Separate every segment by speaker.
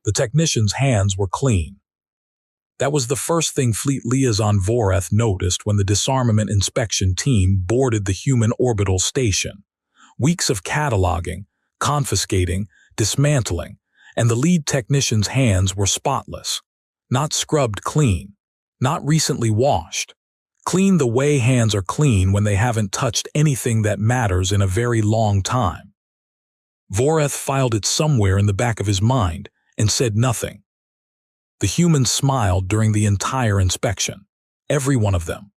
Speaker 1: The technician's hands were clean. That was the first thing Fleet Liaison Voreth noticed when the disarmament inspection team boarded the human orbital station. Weeks of cataloging, confiscating, dismantling, and the lead technician's hands were spotless. Not scrubbed clean. Not recently washed. Clean the way hands are clean when they haven't touched anything that matters in a very long time. Voreth filed it somewhere in the back of his mind and said nothing. The humans smiled during the entire inspection. Every one of them.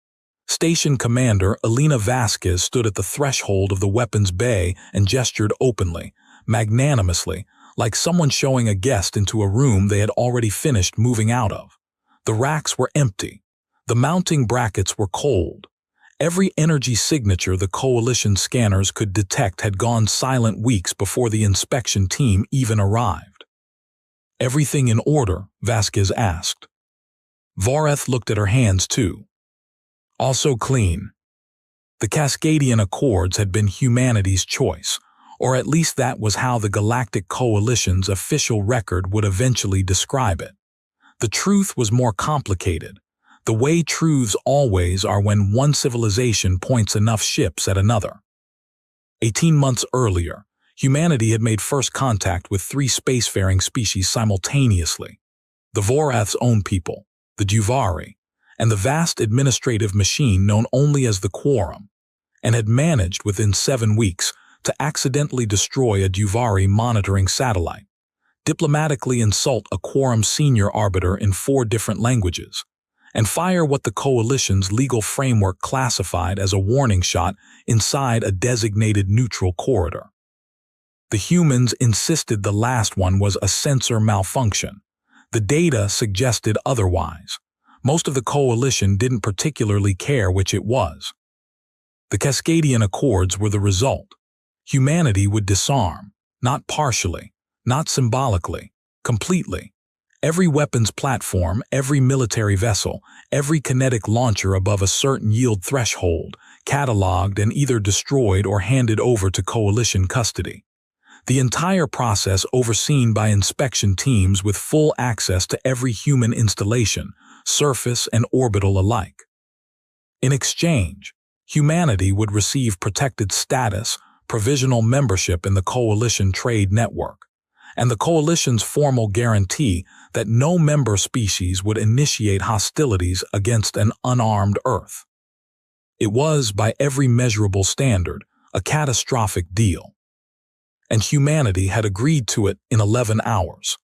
Speaker 1: Station Commander Elena Vasquez stood at the threshold of the weapons bay and gestured openly, magnanimously, like someone showing a guest into a room they had already finished moving out of. The racks were empty. The mounting brackets were cold. Every energy signature the Coalition scanners could detect had gone silent weeks before the inspection team even arrived. "Everything in order?" Vasquez asked. Voreth looked at her hands too. Also clean. The Cascadian Accords had been humanity's choice, or at least that was how the Galactic Coalition's official record would eventually describe it. The truth was more complicated, the way truths always are when one civilization points enough ships at another. 18 months earlier, humanity had made first contact with 3 spacefaring species simultaneously: the Voreth's own people, the Juvari, and the vast administrative machine known only as the Quorum, and had managed within 7 weeks to accidentally destroy a Juvari monitoring satellite, diplomatically insult a Quorum senior arbiter in 4 different languages, and fire what the Coalition's legal framework classified as a warning shot inside a designated neutral corridor. The humans insisted the last one was a sensor malfunction. The data suggested otherwise. Most of the Coalition didn't particularly care which it was. The Cascadian Accords were the result. Humanity would disarm, not partially, not symbolically, completely. Every weapons platform, every military vessel, every kinetic launcher above a certain yield threshold, cataloged and either destroyed or handed over to Coalition custody. The entire process overseen by inspection teams with full access to every human installation, surface and orbital alike. In exchange, humanity would receive protected status, provisional membership in the Coalition trade network, and the Coalition's formal guarantee that no member species would initiate hostilities against an unarmed Earth. It was, by every measurable standard, a catastrophic deal. And humanity had agreed to it in 11 hours.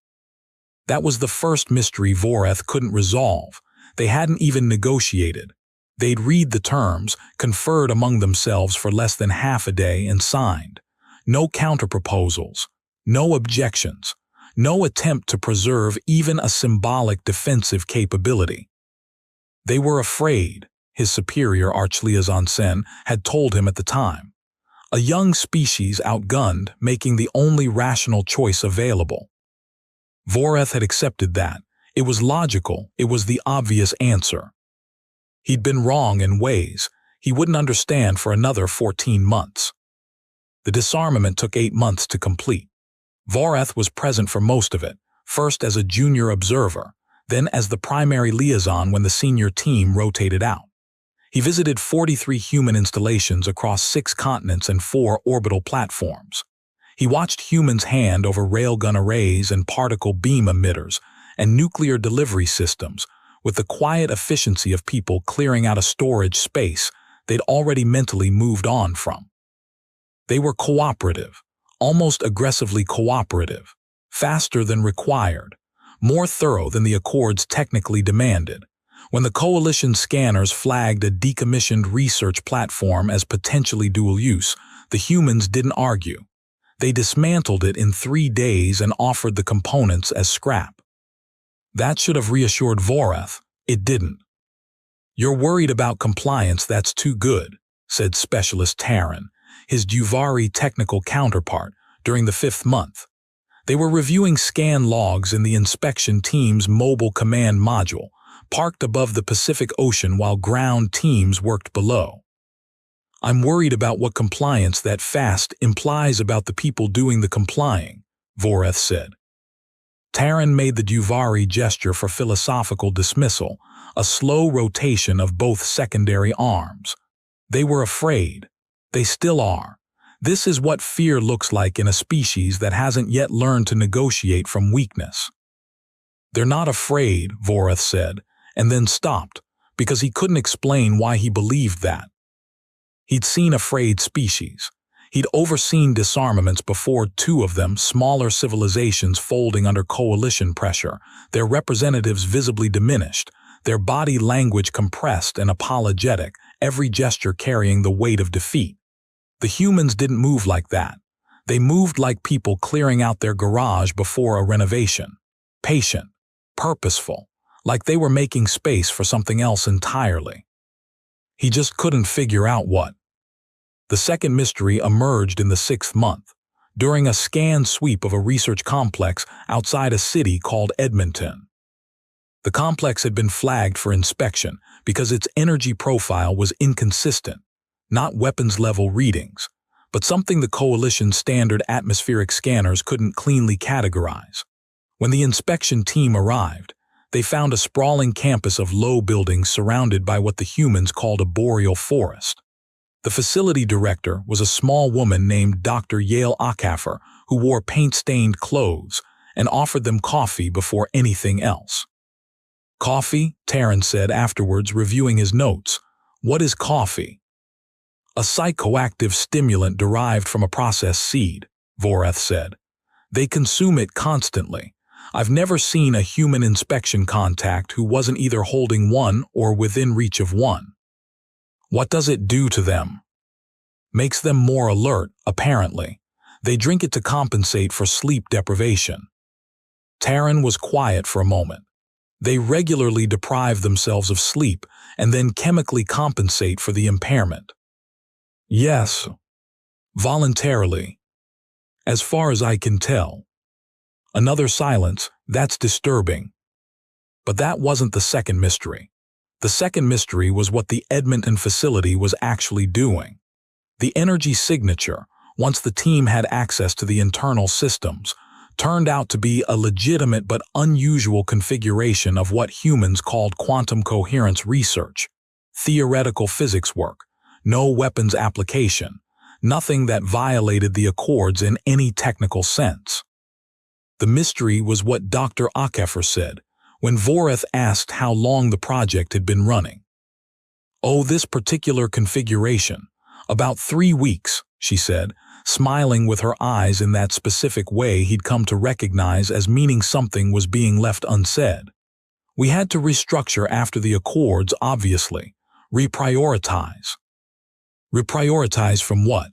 Speaker 1: That was the first mystery Voreth couldn't resolve. They hadn't even negotiated. They'd read the terms, conferred among themselves for less than half a day, and signed. No counterproposals, no objections, no attempt to preserve even a symbolic defensive capability. They were afraid, his superior Arch-Liaison Sen had told him at the time. A young species outgunned, making the only rational choice available. Voreth had accepted that. It was logical, it was the obvious answer. He'd been wrong in ways he wouldn't understand for another 14 months. The disarmament took 8 months to complete. Voreth was present for most of it, first as a junior observer, then as the primary liaison when the senior team rotated out. He visited 43 human installations across 6 continents and 4 orbital platforms. He watched humans hand over railgun arrays and particle beam emitters and nuclear delivery systems with the quiet efficiency of people clearing out a storage space they'd already mentally moved on from. They were cooperative, almost aggressively cooperative, faster than required, more thorough than the Accords technically demanded. When the Coalition scanners flagged a decommissioned research platform as potentially dual use, the humans didn't argue. They dismantled it in 3 days and offered the components as scrap. That should have reassured Voreth. It didn't. "You're worried about compliance, that's too good," said Specialist Terran, his Juvari technical counterpart, during the 5th month. They were reviewing scan logs in the inspection team's mobile command module, parked above the Pacific Ocean while ground teams worked below. "I'm worried about what compliance that fast implies about the people doing the complying," Voreth said. Terran made the Duvari gesture for philosophical dismissal, a slow rotation of both secondary arms. They were afraid. They still are. This is what fear looks like in a species that hasn't yet learned to negotiate from weakness. They're not afraid, Voreth said, and then stopped, because he couldn't explain why he believed that. He'd seen afraid species. He'd overseen disarmaments before, two of them, smaller civilizations folding under coalition pressure, their representatives visibly diminished, their body language compressed and apologetic, every gesture carrying the weight of defeat. The humans didn't move like that. They moved like people clearing out their garage before a renovation. Patient, purposeful, like they were making space for something else entirely. He just couldn't figure out what. The second mystery emerged in the 6th month, during a scan sweep of a research complex outside a city called Edmonton. The complex had been flagged for inspection because its energy profile was inconsistent, not weapons-level readings, but something the Coalition's standard atmospheric scanners couldn't cleanly categorize. When the inspection team arrived, they found a sprawling campus of low buildings surrounded by what the humans called a boreal forest. The facility director was a small woman named Dr. Yale Acaffer, who wore paint-stained clothes and offered them coffee before anything else. Coffee, Terran said afterwards, reviewing his notes. What is coffee? A psychoactive stimulant derived from a processed seed, Voreth said. They consume it constantly. I've never seen a human inspection contact who wasn't either holding one or within reach of one. What does it do to them? Makes them more alert, apparently. They drink it to compensate for sleep deprivation. Terran was quiet for a moment. They regularly deprive themselves of sleep and then chemically compensate for the impairment. Yes. Voluntarily. As far as I can tell. Another silence. That's disturbing. But that wasn't the second mystery. The second mystery was what the Edmonton facility was actually doing. The energy signature, once the team had access to the internal systems, turned out to be a legitimate but unusual configuration of what humans called quantum coherence research, theoretical physics work, no weapons application, nothing that violated the Accords in any technical sense. The mystery was what Dr. Acaffer said when Voreth asked how long the project had been running. Oh, this particular configuration. About 3 weeks, she said, smiling with her eyes in that specific way he'd come to recognize as meaning something was being left unsaid. We had to restructure after the Accords, obviously. Reprioritize. Reprioritize from what?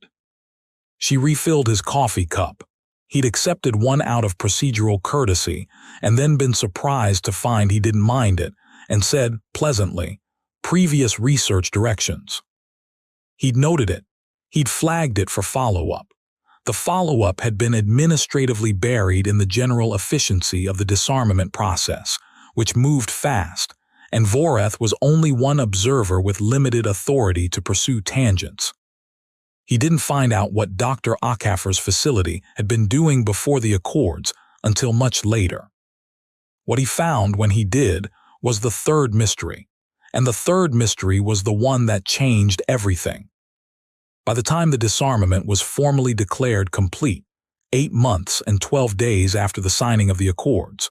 Speaker 1: She refilled his coffee cup. He'd accepted one out of procedural courtesy and then been surprised to find he didn't mind it and said, pleasantly, previous research directions. He'd noted it. He'd flagged it for follow-up. The follow-up had been administratively buried in the general efficiency of the disarmament process, which moved fast, and Voreth was only one observer with limited authority to pursue tangents. He didn't find out what Dr. Acaffer's facility had been doing before the Accords until much later. What he found when he did was the third mystery, and the third mystery was the one that changed everything. By the time the disarmament was formally declared complete, 8 months and 12 days after the signing of the Accords,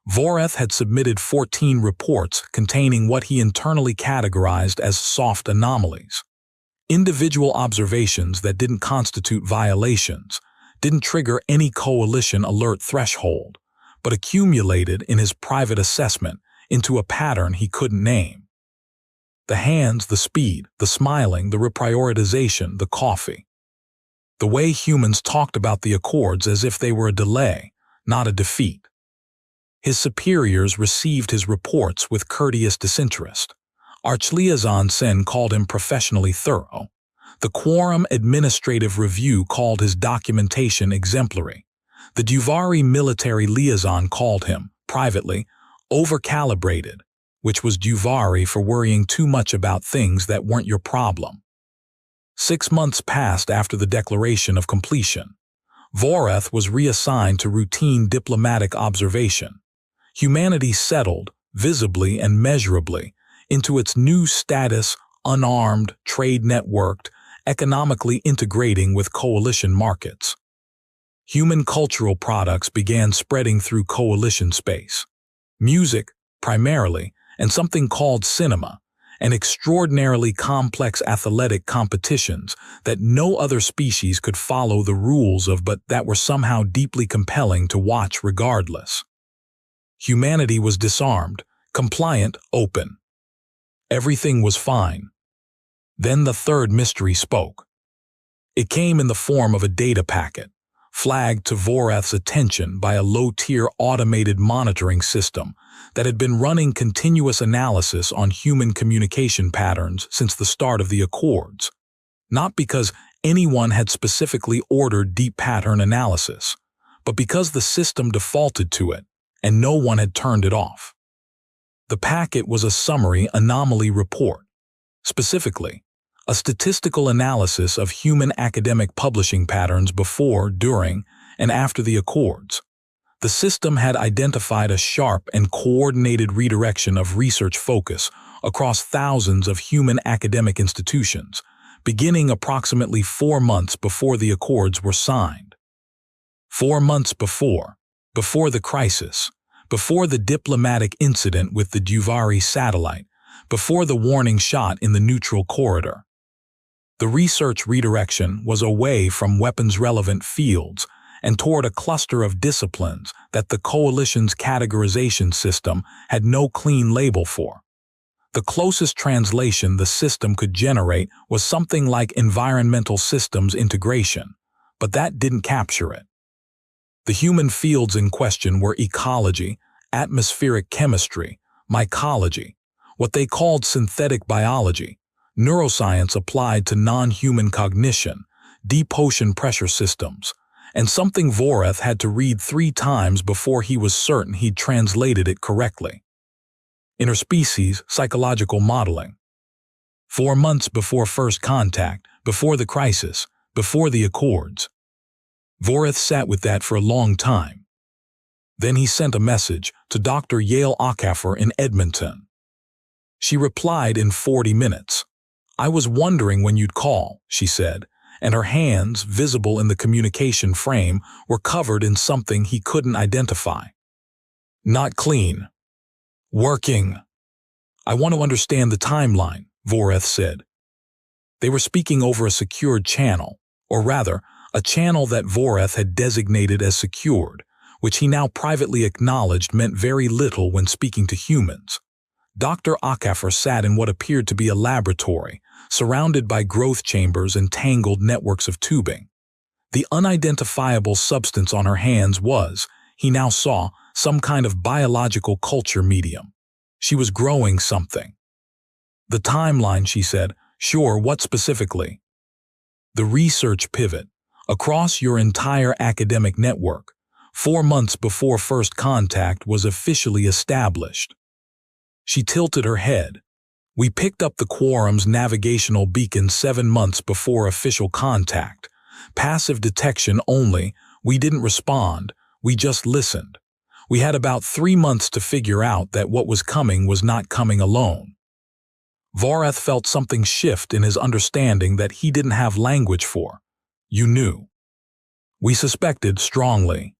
Speaker 1: Voreth had submitted 14 reports containing what he internally categorized as soft anomalies. Individual observations that didn't constitute violations, didn't trigger any coalition alert threshold, but accumulated in his private assessment into a pattern he couldn't name. The hands, the speed, the smiling, the reprioritization, the coffee. The way humans talked about the Accords as if they were a delay, not a defeat. His superiors received his reports with courteous disinterest. Archliaison Sen called him professionally thorough. The Quorum Administrative Review called his documentation exemplary. The Duvari Military Liaison called him, privately, overcalibrated, which was Duvari for worrying too much about things that weren't your problem. 6 months passed after the declaration of completion. Voreth was reassigned to routine diplomatic observation. Humanity settled, visibly and measurably, into its new status, unarmed, trade-networked, economically integrating with coalition markets. Human cultural products began spreading through coalition space. Music, primarily, and something called cinema, and extraordinarily complex athletic competitions that no other species could follow the rules of but that were somehow deeply compelling to watch regardless. Humanity was disarmed, compliant, open. Everything was fine. Then the third mystery spoke. It came in the form of a data packet, flagged to Voreth's attention by a low-tier automated monitoring system that had been running continuous analysis on human communication patterns since the start of the Accords. Not because anyone had specifically ordered deep pattern analysis, but because the system defaulted to it, and no one had turned it off. The packet was a summary anomaly report. Specifically, a statistical analysis of human academic publishing patterns before, during, and after the Accords. The system had identified a sharp and coordinated redirection of research focus across thousands of human academic institutions, beginning approximately 4 months before the Accords were signed. 4 months before the crisis, before the diplomatic incident with the Duvari satellite, before the warning shot in the neutral corridor. The research redirection was away from weapons-relevant fields and toward a cluster of disciplines that the Coalition's categorization system had no clean label for. The closest translation the system could generate was something like environmental systems integration, but that didn't capture it. The human fields in question were ecology, atmospheric chemistry, mycology, what they called synthetic biology, neuroscience applied to non-human cognition, deep ocean pressure systems, and something Voreth had to read 3 times before he was certain he'd translated it correctly. Interspecies psychological modeling. 4 months before first contact, before the crisis, before the Accords. Voreth sat with that for a long time. Then he sent a message to Dr. Yale Acaffer in Edmonton. She replied in 40 minutes. "I was wondering when you'd call," she said, and her hands, visible in the communication frame, were covered in something he couldn't identify. "Not clean. Working. I want to understand the timeline," Voreth said. They were speaking over a secured channel, or rather, a channel that Voreth had designated as secured, which he now privately acknowledged meant very little when speaking to humans. Dr. Acaffer sat in what appeared to be a laboratory, surrounded by growth chambers and tangled networks of tubing. The unidentifiable substance on her hands was, he now saw, some kind of biological culture medium. She was growing something. "The timeline," she said. "Sure, what specifically?" "The research pivot, across your entire academic network, 4 months before first contact was officially established." She tilted her head. "We picked up the Quorum's navigational beacon 7 months before official contact. Passive detection only. We didn't respond. We just listened. We had about 3 months to figure out that what was coming was not coming alone." Voreth felt something shift in his understanding that he didn't have language for. "You knew." "We suspected strongly.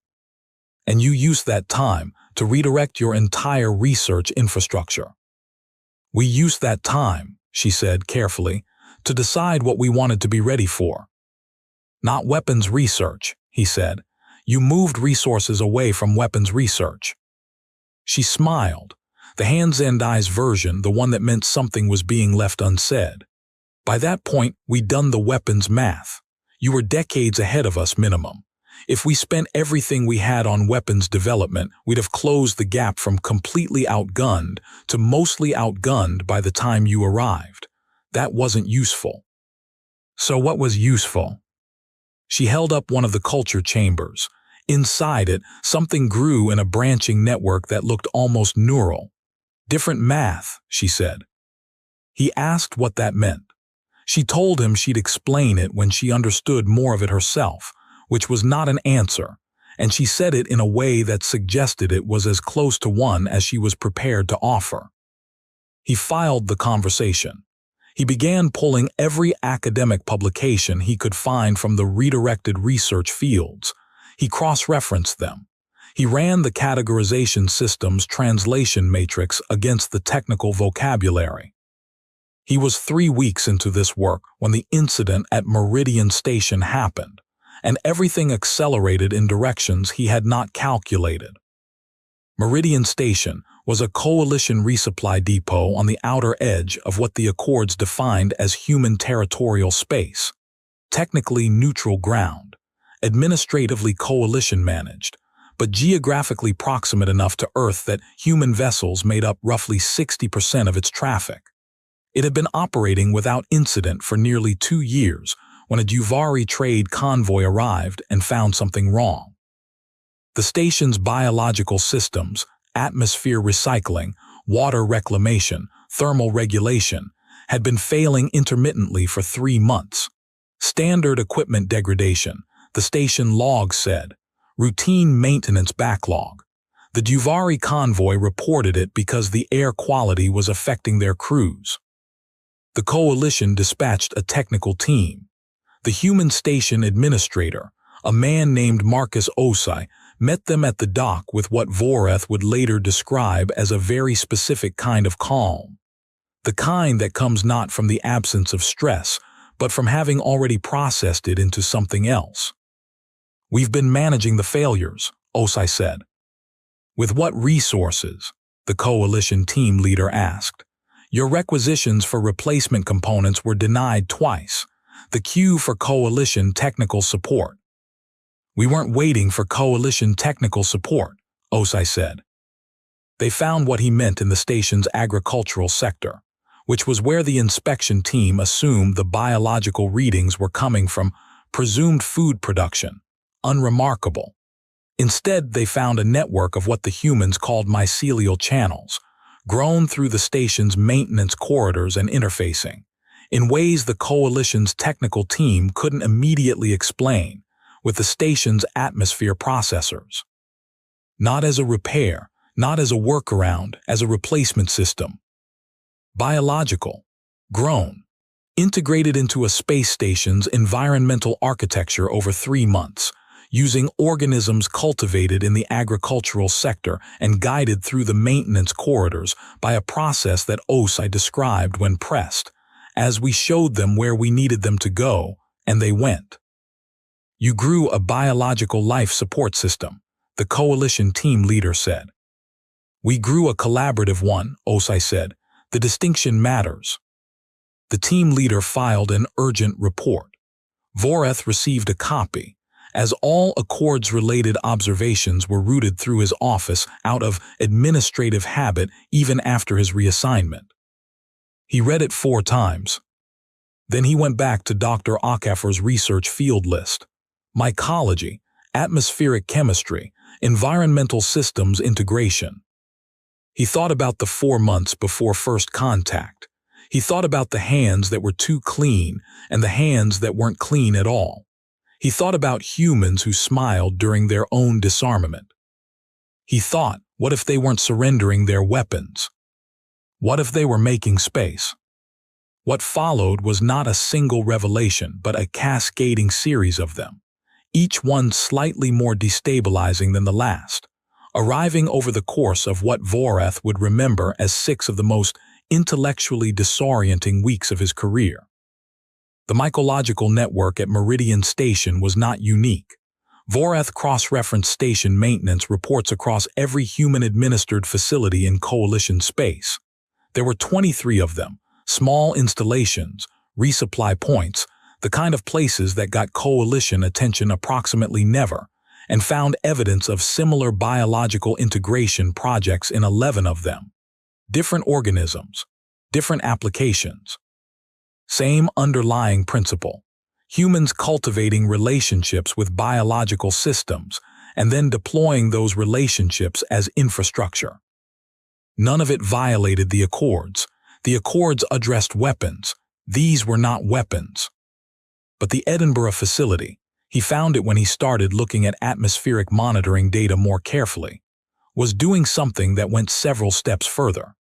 Speaker 1: And you used that time to redirect your entire research infrastructure." "We used that time," she said carefully, "to decide what we wanted to be ready for." "Not weapons research," he said. "You moved resources away from weapons research." She smiled, the hands and eyes version, the one that meant something was being left unsaid. "By that point, we'd done the weapons math. You were decades ahead of us minimum. If we spent everything we had on weapons development, we'd have closed the gap from completely outgunned to mostly outgunned by the time you arrived. That wasn't useful." "So what was useful?" She held up one of the culture chambers. Inside it, something grew in a branching network that looked almost neural. "Different math," she said. He asked what that meant. She told him she'd explain it when she understood more of it herself, which was not an answer, and she said it in a way that suggested it was as close to one as she was prepared to offer. He filed the conversation. He began pulling every academic publication he could find from the redirected research fields. He cross-referenced them. He ran the categorization system's translation matrix against the technical vocabulary. He was 3 weeks into this work when the incident at Meridian Station happened, and everything accelerated in directions he had not calculated. Meridian Station was a coalition resupply depot on the outer edge of what the Accords defined as human territorial space, technically neutral ground, administratively coalition-managed, but geographically proximate enough to Earth that human vessels made up roughly 60% of its traffic. It had been operating without incident for nearly 2 years when a Duvari trade convoy arrived and found something wrong. The station's biological systems, atmosphere recycling, water reclamation, thermal regulation, had been failing intermittently for 3 months. Standard equipment degradation, the station log said. Routine maintenance backlog. The Duvari convoy reported it because the air quality was affecting their crews. The coalition dispatched a technical team. The human station administrator, a man named Marcus Osai, met them at the dock with what Voreth would later describe as a very specific kind of calm. The kind that comes not from the absence of stress, but from having already processed it into something else. "We've been managing the failures," Osai said. "With what resources?" the coalition team leader asked. "Your requisitions for replacement components were denied twice. The queue for coalition technical support." "We weren't waiting for coalition technical support," Osai said. They found what he meant in the station's agricultural sector, which was where the inspection team assumed the biological readings were coming from presumed food production. Unremarkable. Instead, they found a network of what the humans called mycelial channels, grown through the station's maintenance corridors and interfacing, in ways the coalition's technical team couldn't immediately explain, with the station's atmosphere processors. Not as a repair, not as a workaround, as a replacement system. Biological. Grown. Integrated into a space station's environmental architecture over 3 months, using organisms cultivated in the agricultural sector and guided through the maintenance corridors by a process that Osai described when pressed, as we showed them where we needed them to go, and they went. "You grew a biological life support system," the coalition team leader said. "We grew a collaborative one," Osai said. "The distinction matters." The team leader filed an urgent report. Voreth received a copy, as all Accords-related observations were routed through his office out of administrative habit even after his reassignment. He read it 4 times. Then he went back to Dr. Ockheffer's research field list. Mycology, atmospheric chemistry, environmental systems integration. He thought about the 4 months before first contact. He thought about the hands that were too clean and the hands that weren't clean at all. He thought about humans who smiled during their own disarmament. He thought, what if they weren't surrendering their weapons? What if they were making space? What followed was not a single revelation, but a cascading series of them, each one slightly more destabilizing than the last, arriving over the course of what Voreth would remember as 6 of the most intellectually disorienting weeks of his career. The mycological network at Meridian Station was not unique. Voreth cross-referenced station maintenance reports across every human-administered facility in Coalition space. There were 23 of them, small installations, resupply points, the kind of places that got Coalition attention approximately never, and found evidence of similar biological integration projects in 11 of them. Different organisms, different applications. Same underlying principle. Humans cultivating relationships with biological systems and then deploying those relationships as infrastructure. None of it violated the Accords. The Accords addressed weapons. These were not weapons. But the Edinburgh facility, He found it when he started looking at atmospheric monitoring data more carefully, was doing something that went several steps further.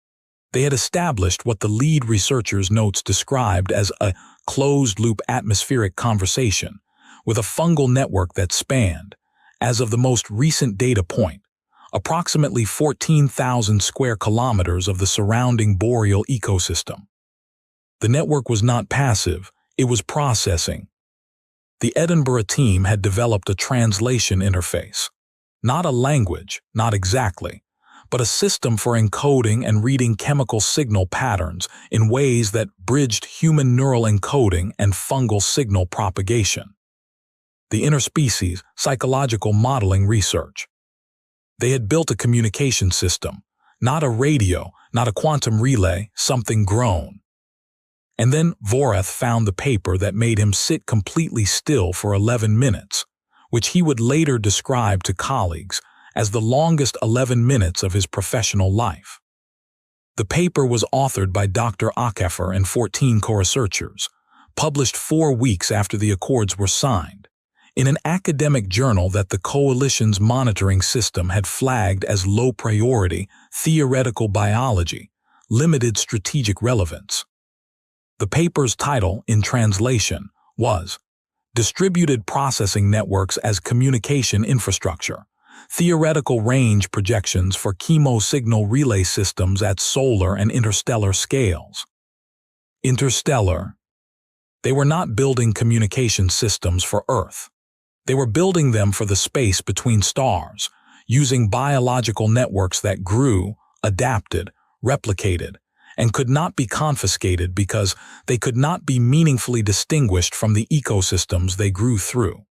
Speaker 1: They had established what the lead researcher's notes described as a closed-loop atmospheric conversation with a fungal network that spanned, as of the most recent data point, approximately 14,000 square kilometers of the surrounding boreal ecosystem. The network was not passive, it was processing. The Edinburgh team had developed a translation interface. Not a language, not exactly, but a system for encoding and reading chemical signal patterns in ways that bridged human neural encoding and fungal signal propagation. The interspecies psychological modeling research. They had built a communication system, not a radio, not a quantum relay, something grown. And then Voreth found the paper that made him sit completely still for 11 minutes, which he would later describe to colleagues as the longest 11 minutes of his professional life. The paper was authored by Dr. HFY and 14 co-researchers, published 4 weeks after the accords were signed, in an academic journal that the coalition's monitoring system had flagged as low priority, theoretical biology, limited strategic relevance. The paper's title, in translation, was Distributed Processing Networks as Communication Infrastructure, Theoretical Range Projections for Chemo-Signal Relay Systems at Solar and Interstellar Scales. Interstellar. They were not building communication systems for Earth. They were building them for the space between stars, using biological networks that grew, adapted, replicated, and could not be confiscated because they could not be meaningfully distinguished from the ecosystems they grew through.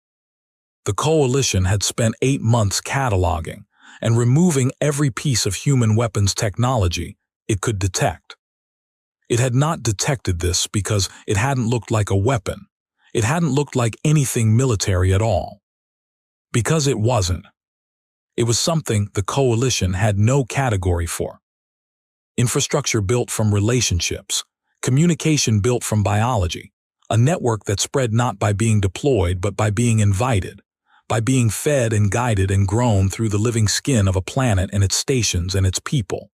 Speaker 1: The coalition had spent 8 months cataloging and removing every piece of human weapons technology it could detect. It had not detected this because it hadn't looked like a weapon. It hadn't looked like anything military at all. Because it wasn't. It was something the coalition had no category for. Infrastructure built from relationships, communication built from biology, a network that spread not by being deployed but by being invited, by being fed and guided and grown through the living skin of a planet and its stations and its people,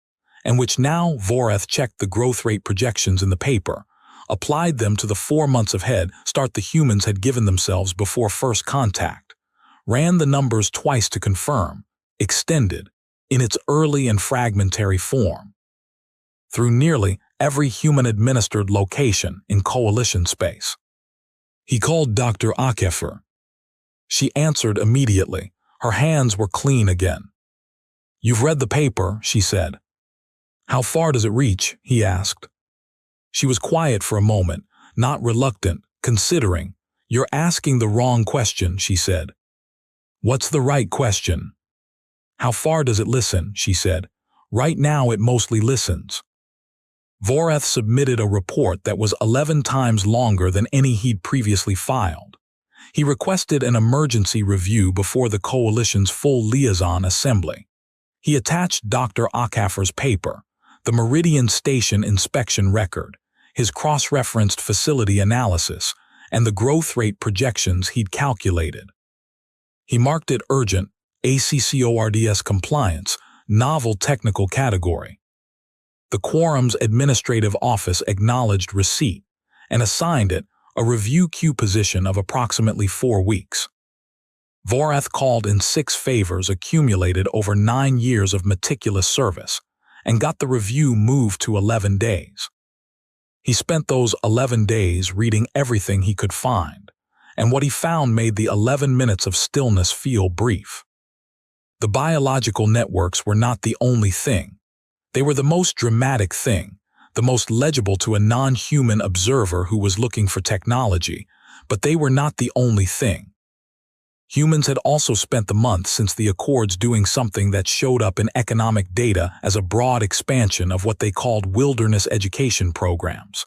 Speaker 1: and which now Voreth checked the growth rate projections in the paper, applied them to the 4 months of head start the humans had given themselves before first contact, ran the numbers twice to confirm, extended, in its early and fragmentary form, through nearly every human-administered location in coalition space. He called Dr. HFY. She answered immediately. Her hands were clean again. "You've read the paper," she said. "How far does it reach?" he asked. She was quiet for a moment, not reluctant, considering. "You're asking the wrong question," she said. "What's the right question?" "How far does it listen?" she said. "Right now it mostly listens." Voreth submitted a report that was 11 times longer than any he'd previously filed. He requested an emergency review before the coalition's full liaison assembly. He attached Dr. HFY's paper, the Meridian Station inspection record, his cross-referenced facility analysis, and the growth rate projections he'd calculated. He marked it urgent, ACCORDS compliance, novel technical category. The Quorum's administrative office acknowledged receipt and assigned it a review queue position of approximately 4 weeks. Voreth called in 6 favors accumulated over 9 years of meticulous service and got the review moved to 11 days. He spent those 11 days reading everything he could find, and what he found made the 11 minutes of stillness feel brief. The biological networks were not the only thing. They were the most dramatic thing, the most legible to a non-human observer who was looking for technology, but they were not the only thing. Humans had also spent the months since the Accords doing something that showed up in economic data as a broad expansion of what they called wilderness education programs.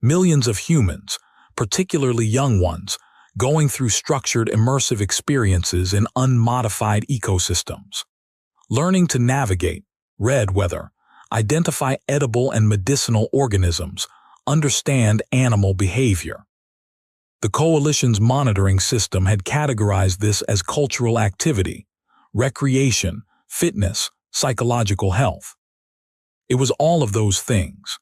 Speaker 1: Millions of humans, particularly young ones, going through structured immersive experiences in unmodified ecosystems. Learning to navigate, read weather, identify edible and medicinal organisms, understand animal behavior. The Coalition's monitoring system had categorized this as cultural activity, recreation, fitness, psychological health. It was all of those things.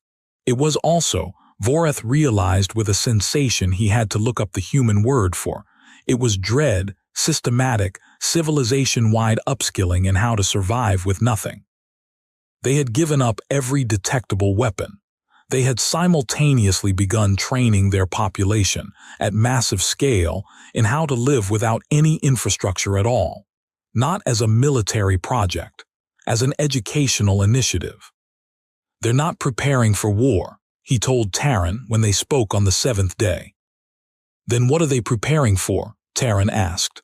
Speaker 1: It was also, Voreth realized with a sensation he had to look up the human word for. It was dread, systematic, civilization-wide upskilling in how to survive with nothing. They had given up every detectable weapon. They had simultaneously begun training their population at massive scale in how to live without any infrastructure at all, not as a military project, as an educational initiative. They're not preparing for war, he told Terran when they spoke on the 7th day. Then what are they preparing for? Terran asked.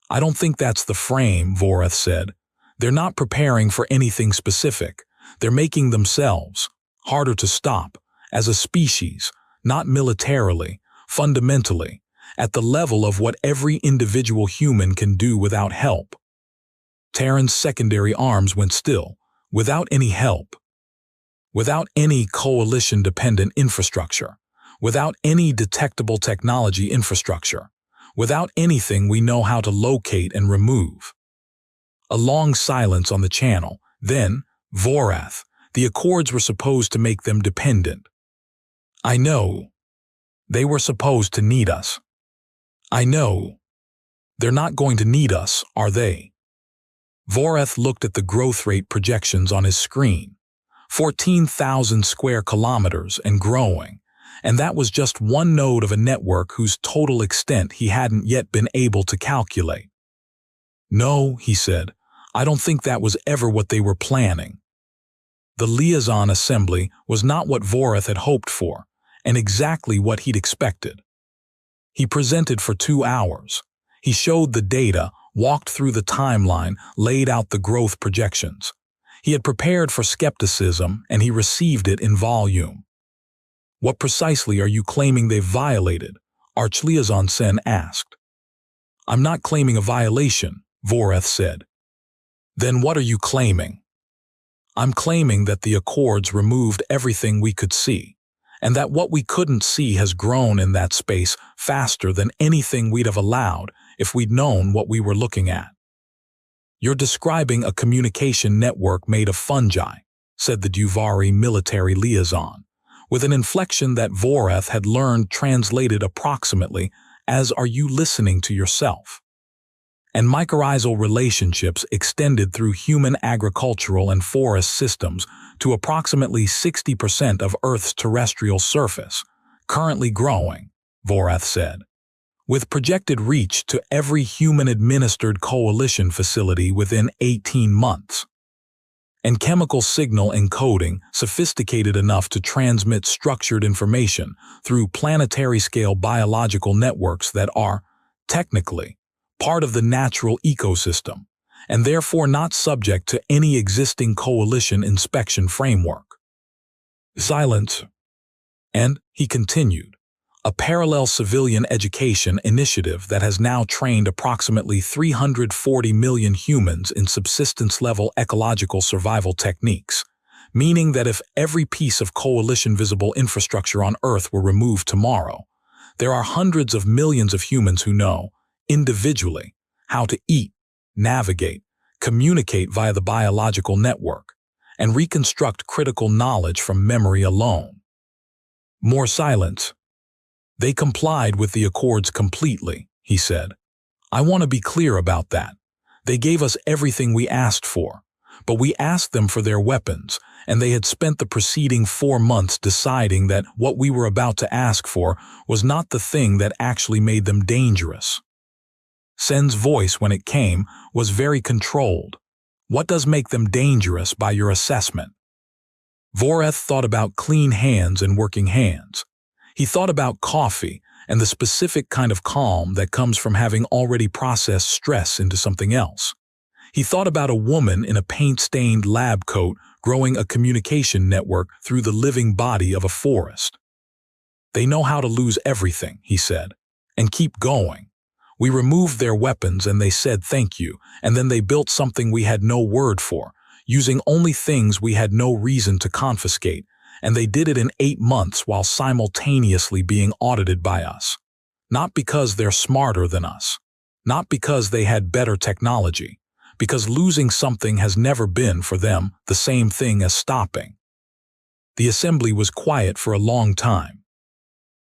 Speaker 1: I don't think that's the frame, Voreth said. They're not preparing for anything specific. They're making themselves harder to stop, as a species, not militarily, fundamentally, at the level of what every individual human can do without help. Terran's secondary arms went still, without any help. Without any coalition-dependent infrastructure, without any detectable technology infrastructure, without anything we know how to locate and remove. A long silence on the channel. Then, Voreth, the Accords were supposed to make them dependent. I know. They were supposed to need us. I know. They're not going to need us, are they? Voreth looked at the growth rate projections on his screen. 14,000 square kilometers and growing. And that was just one node of a network whose total extent he hadn't yet been able to calculate. No, he said, I don't think that was ever what they were planning. The liaison assembly was not what Voreth had hoped for, and exactly what he'd expected. He presented for 2 hours. He showed the data, walked through the timeline, laid out the growth projections. He had prepared for skepticism, and he received it in volume. What precisely are you claiming they've violated? Arch-Liaison Sen asked. I'm not claiming a violation, Voreth said. Then what are you claiming? I'm claiming that the Accords removed everything we could see, and that what we couldn't see has grown in that space faster than anything we'd have allowed if we'd known what we were looking at. You're describing a communication network made of fungi, said the Duvari military liaison, with an inflection that Voreth had learned translated approximately as "Are you listening to yourself?" And mycorrhizal relationships extended through human agricultural and forest systems to approximately 60% of Earth's terrestrial surface, currently growing, Voreth said, with projected reach to every human-administered coalition facility within 18 months. And chemical signal encoding sophisticated enough to transmit structured information through planetary-scale biological networks that are, technically, part of the natural ecosystem, and therefore not subject to any existing coalition inspection framework. Silence. And, he continued, a parallel civilian education initiative that has now trained approximately 340 million humans in subsistence-level ecological survival techniques, meaning that if every piece of coalition-visible infrastructure on Earth were removed tomorrow, there are hundreds of millions of humans who know, individually, how to eat, navigate, communicate via the biological network, and reconstruct critical knowledge from memory alone. More silence. They complied with the Accords completely, he said. I want to be clear about that. They gave us everything we asked for, but we asked them for their weapons, and they had spent the preceding 4 months deciding that what we were about to ask for was not the thing that actually made them dangerous. Sen's voice, when it came, was very controlled. What does make them dangerous by your assessment? Voreth thought about clean hands and working hands. He thought about coffee and the specific kind of calm that comes from having already processed stress into something else. He thought about a woman in a paint-stained lab coat growing a communication network through the living body of a forest. They know how to lose everything, he said, and keep going. We removed their weapons and they said thank you, and then they built something we had no word for, using only things we had no reason to confiscate, and they did it in 8 months while simultaneously being audited by us. Not because they're smarter than us. Not because they had better technology. Because losing something has never been, for them, the same thing as stopping. The assembly was quiet for a long time.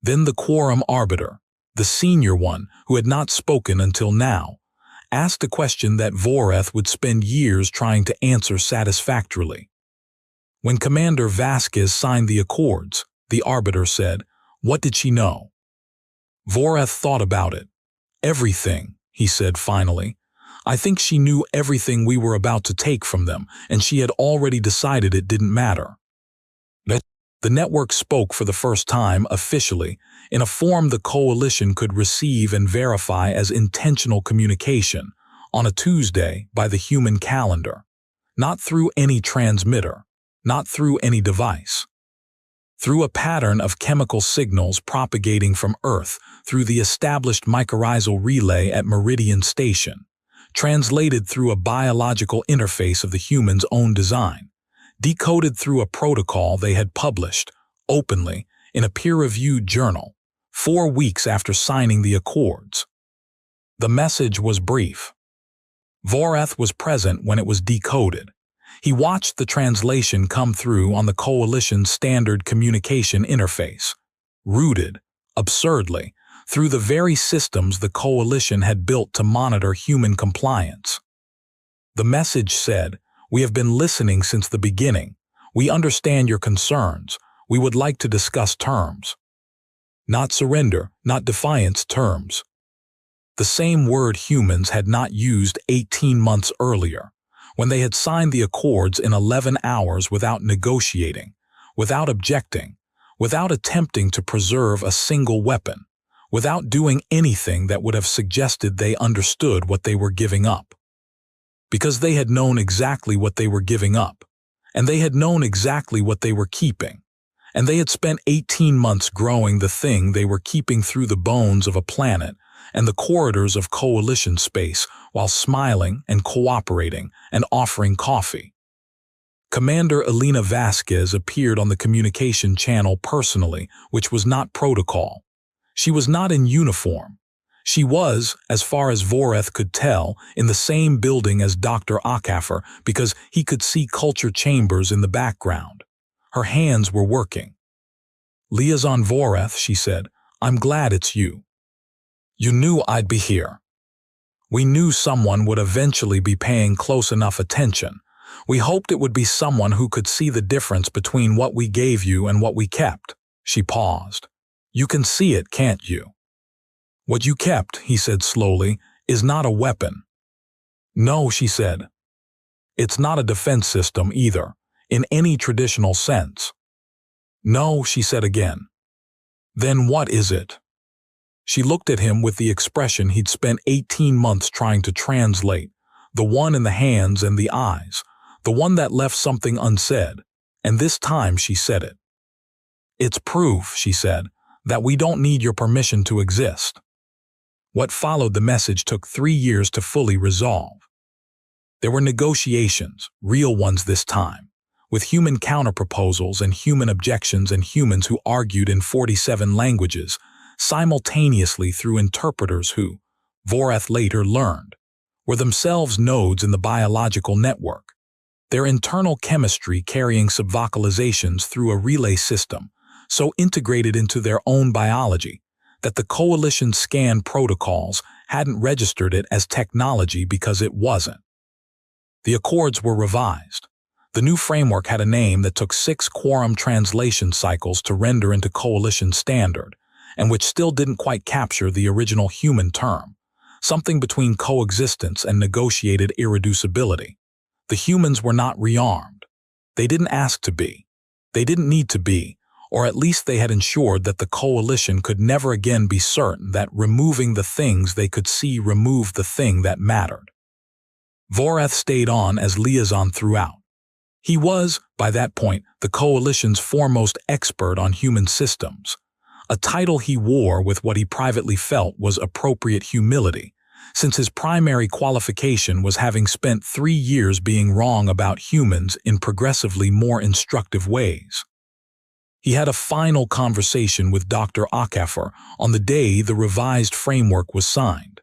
Speaker 1: Then the quorum arbiter, the senior one who had not spoken until now, asked a question that Voreth would spend years trying to answer satisfactorily. When Commander Vasquez signed the accords, the arbiter said, "What did she know?" Voreth thought about it. "Everything," he said finally. "I think she knew everything we were about to take from them, and she had already decided it didn't matter." The network spoke for the first time officially, in a form the coalition could receive and verify as intentional communication, on a Tuesday by the human calendar. Not through any transmitter, not through any device. Through a pattern of chemical signals propagating from Earth through the established mycorrhizal relay at Meridian Station, translated through a biological interface of the human's own design, decoded through a protocol they had published, openly, in a peer-reviewed journal, 4 weeks after signing the accords. The message was brief. Voreth was present when it was decoded. He watched the translation come through on the Coalition's standard communication interface, rooted, absurdly, through the very systems the Coalition had built to monitor human compliance. The message said, "We have been listening since the beginning. We understand your concerns. We would like to discuss terms." Not surrender, not defiance, terms. The same word humans had not used 18 months earlier, when they had signed the accords in 11 hours without negotiating, without objecting, without attempting to preserve a single weapon, without doing anything that would have suggested they understood what they were giving up. Because they had known exactly what they were giving up, and they had known exactly what they were keeping, and they had spent 18 months growing the thing they were keeping through the bones of a planet and the corridors of coalition space while smiling and cooperating and offering coffee. Commander Elena Vasquez appeared on the communication channel personally, which was not protocol. She was not in uniform. She was, as far as Voreth could tell, in the same building as Dr. Akafer because he could see culture chambers in the background. Her hands were working. "Liaison Voreth," she said, "I'm glad it's you. You knew I'd be here. We knew someone would eventually be paying close enough attention. We hoped it would be someone who could see the difference between what we gave you and what we kept." She paused. "You can see it, can't you? What you kept," he said slowly, "is not a weapon." "No," she said. "It's not a defense system either, in any traditional sense." "No," she said again. "Then what is it?" She looked at him with the expression he'd spent 18 months trying to translate, the one in the hands and the eyes, the one that left something unsaid, and this time she said it. "It's proof," she said, "that we don't need your permission to exist." What followed the message took 3 years to fully resolve. There were negotiations, real ones this time, with human counterproposals and human objections and humans who argued in 47 languages, simultaneously through interpreters who, Voreth later learned, were themselves nodes in the biological network, their internal chemistry carrying subvocalizations through a relay system so integrated into their own biology that the Coalition scan protocols hadn't registered it as technology because it wasn't. The accords were revised. The new framework had a name that took 6 quorum translation cycles to render into Coalition standard, and which still didn't quite capture the original human term, something between coexistence and negotiated irreducibility. The humans were not rearmed. They didn't ask to be. They didn't need to be, or at least they had ensured that the Coalition could never again be certain that removing the things they could see removed the thing that mattered. Voreth stayed on as liaison throughout. He was, by that point, the Coalition's foremost expert on human systems, a title he wore with what he privately felt was appropriate humility, since his primary qualification was having spent 3 years being wrong about humans in progressively more instructive ways. He had a final conversation with Dr. Akafer on the day the revised framework was signed.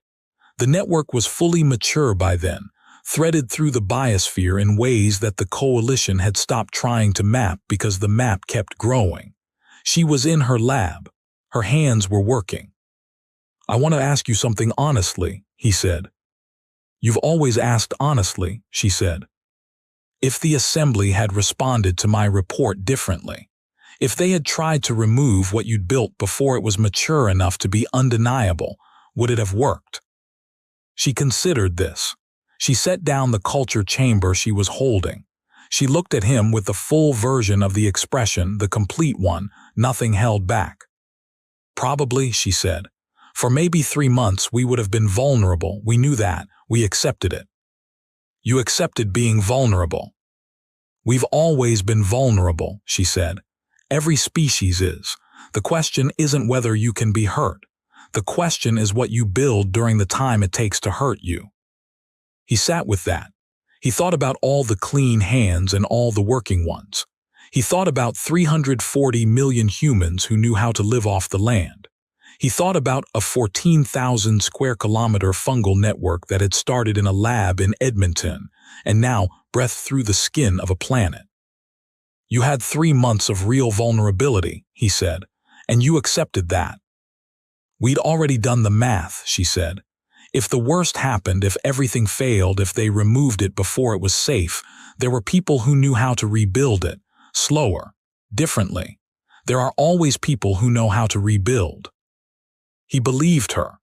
Speaker 1: The network was fully mature by then, threaded through the biosphere in ways that the Coalition had stopped trying to map because the map kept growing. She was in her lab. Her hands were working. "I want to ask you something honestly," he said. "You've always asked honestly," she said. "If the Assembly had responded to my report differently, if they had tried to remove what you'd built before it was mature enough to be undeniable, would it have worked?" She considered this. She set down the culture chamber she was holding. She looked at him with the full version of the expression, the complete one, nothing held back. "Probably," she said. "For maybe 3 months we would have been vulnerable. We knew that. We accepted it." "You accepted being vulnerable." "We've always been vulnerable," she said. "Every species is. The question isn't whether you can be hurt. The question is what you build during the time it takes to hurt you." He sat with that. He thought about all the clean hands and all the working ones. He thought about 340 million humans who knew how to live off the land. He thought about a 14,000 square kilometer fungal network that had started in a lab in Edmonton and now breathed through the skin of a planet. "You had 3 months of real vulnerability," he said, "and you accepted that." "We'd already done the math," she said. "If the worst happened, if everything failed, if they removed it before it was safe, there were people who knew how to rebuild it, slower, differently. There are always people who know how to rebuild." He believed her.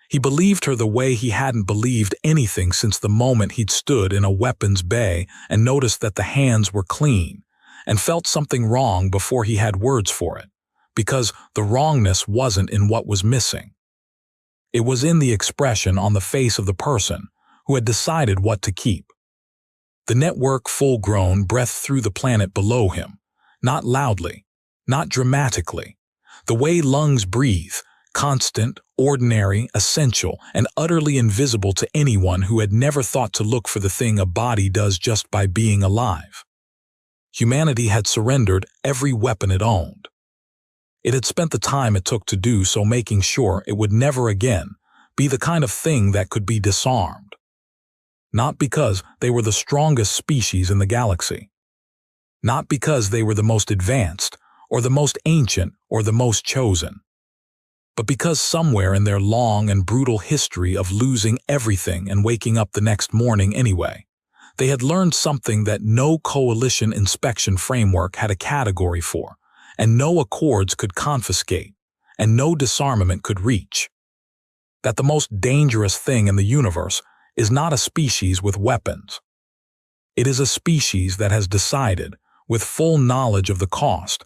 Speaker 1: He believed her the way he hadn't believed anything since the moment he'd stood in a weapons bay and noticed that the hands were clean, and felt something wrong before he had words for it, because the wrongness wasn't in what was missing. It was in the expression on the face of the person who had decided what to keep. The network, full-grown, breathed through the planet below him, not loudly, not dramatically. The way lungs breathe, constant, ordinary, essential, and utterly invisible to anyone who had never thought to look for the thing a body does just by being alive. Humanity had surrendered every weapon it owned. It had spent the time it took to do so making sure it would never again be the kind of thing that could be disarmed. Not because they were the strongest species in the galaxy. Not because they were the most advanced, or the most ancient, or the most chosen. But because somewhere in their long and brutal history of losing everything and waking up the next morning anyway, they had learned something that no coalition inspection framework had a category for, and no accords could confiscate, and no disarmament could reach. That the most dangerous thing in the universe is not a species with weapons. It is a species that has decided, with full knowledge of the cost,